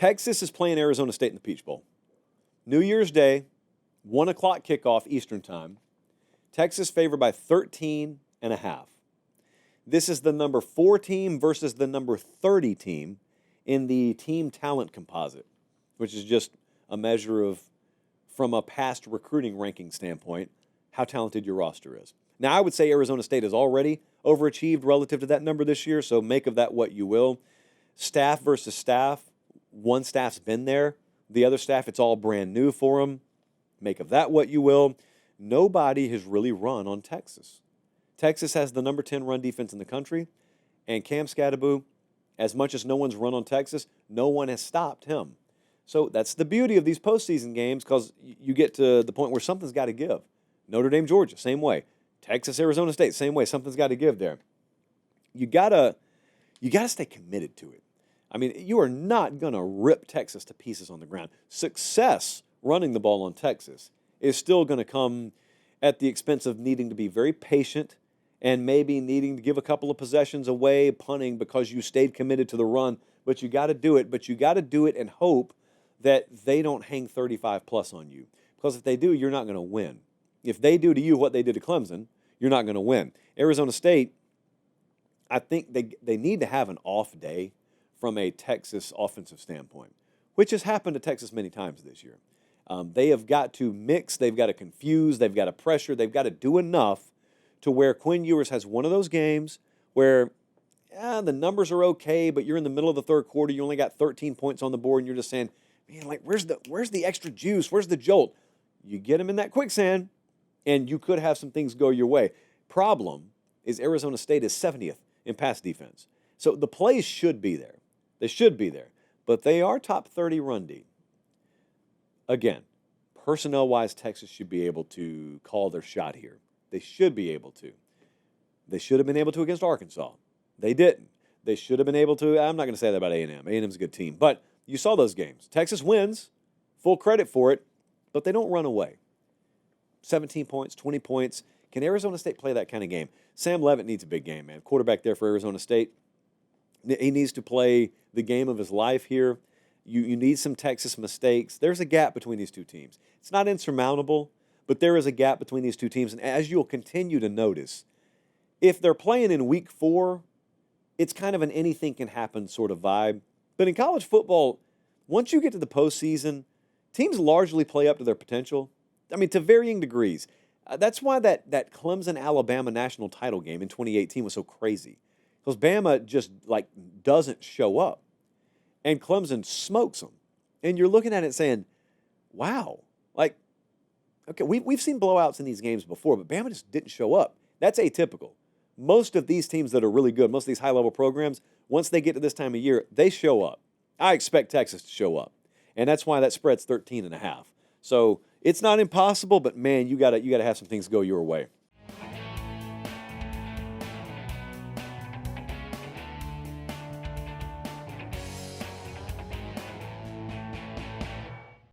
Texas is playing Arizona State in the Peach Bowl. New Year's Day, 1 o'clock kickoff Eastern time. Texas favored by 13.5. This is the number 4 team versus the number 30 team in the team talent composite, which is just a measure of, from a past recruiting ranking standpoint, how talented your roster is. Now, I would say Arizona State has already overachieved relative to that number this year, so make of that what you will. Staff versus staff, one staff's been there. The other staff, it's all brand new for them. Make of that what you will. Nobody has really run on Texas. Texas has the number 10 run defense in the country, and Cam Scadaboo, as much as no one's run on Texas, no one has stopped him. So that's the beauty of these postseason games, because you get to the point where something's got to give. Notre Dame, Georgia, same way. Texas, Arizona State, same way. Something's got to give there. You gotta stay committed to it. I mean, you are not going to rip Texas to pieces on the ground. Success running the ball on Texas is still going to come at the expense of needing to be very patient and maybe needing to give a couple of possessions away, punting because you stayed committed to the run. But you got to do it. But you got to do it and hope that they don't hang 35-plus on you. Because if they do, you're not going to win. If they do to you what they did to Clemson, you're not going to win. Arizona State, I think they need to have an off day from a Texas offensive standpoint, which has happened to Texas many times this year. They have got to mix, they've got to confuse, they've got to pressure, they've got to do enough to where Quinn Ewers has one of those games where the numbers are okay, but you're in the middle of the third quarter, you only got 13 points on the board, and you're just saying, man, like, where's the extra juice? Where's the jolt? You get them in that quicksand, and you could have some things go your way. Problem is Arizona State is 70th in pass defense. So the plays should be there. They should be there. But they are top 30 run D. Again, personnel-wise, Texas should be able to call their shot here. They should be able to. They should have been able to against Arkansas. They didn't. They should have been able to. I'm not going to say that about A&M. A&M's a good team. But you saw those games. Texas wins, full credit for it, but they don't run away. 17 points, 20 points. Can Arizona State play that kind of game? Sam Leavitt needs a big game, man. Quarterback there for Arizona State. He needs to play the game of his life here. You need some Texas mistakes. There's a gap between these two teams. It's not insurmountable, but there is a gap between these two teams. And as you'll continue to notice, if they're playing in week 4, it's kind of an anything can happen sort of vibe. But in college football, once you get to the postseason, teams largely play up to their potential. I mean, to varying degrees. That's why that Clemson-Alabama national title game in 2018 was so crazy. Because Bama just, like, doesn't show up. And Clemson smokes them. And you're looking at it saying, wow. Like, okay, we've seen blowouts in these games before, but Bama just didn't show up. That's atypical. Most of these teams that are really good, most of these high-level programs, once they get to this time of year, they show up. I expect Texas to show up. And that's why that spread's 13.5. So it's not impossible, but, man, you gotta have some things go your way.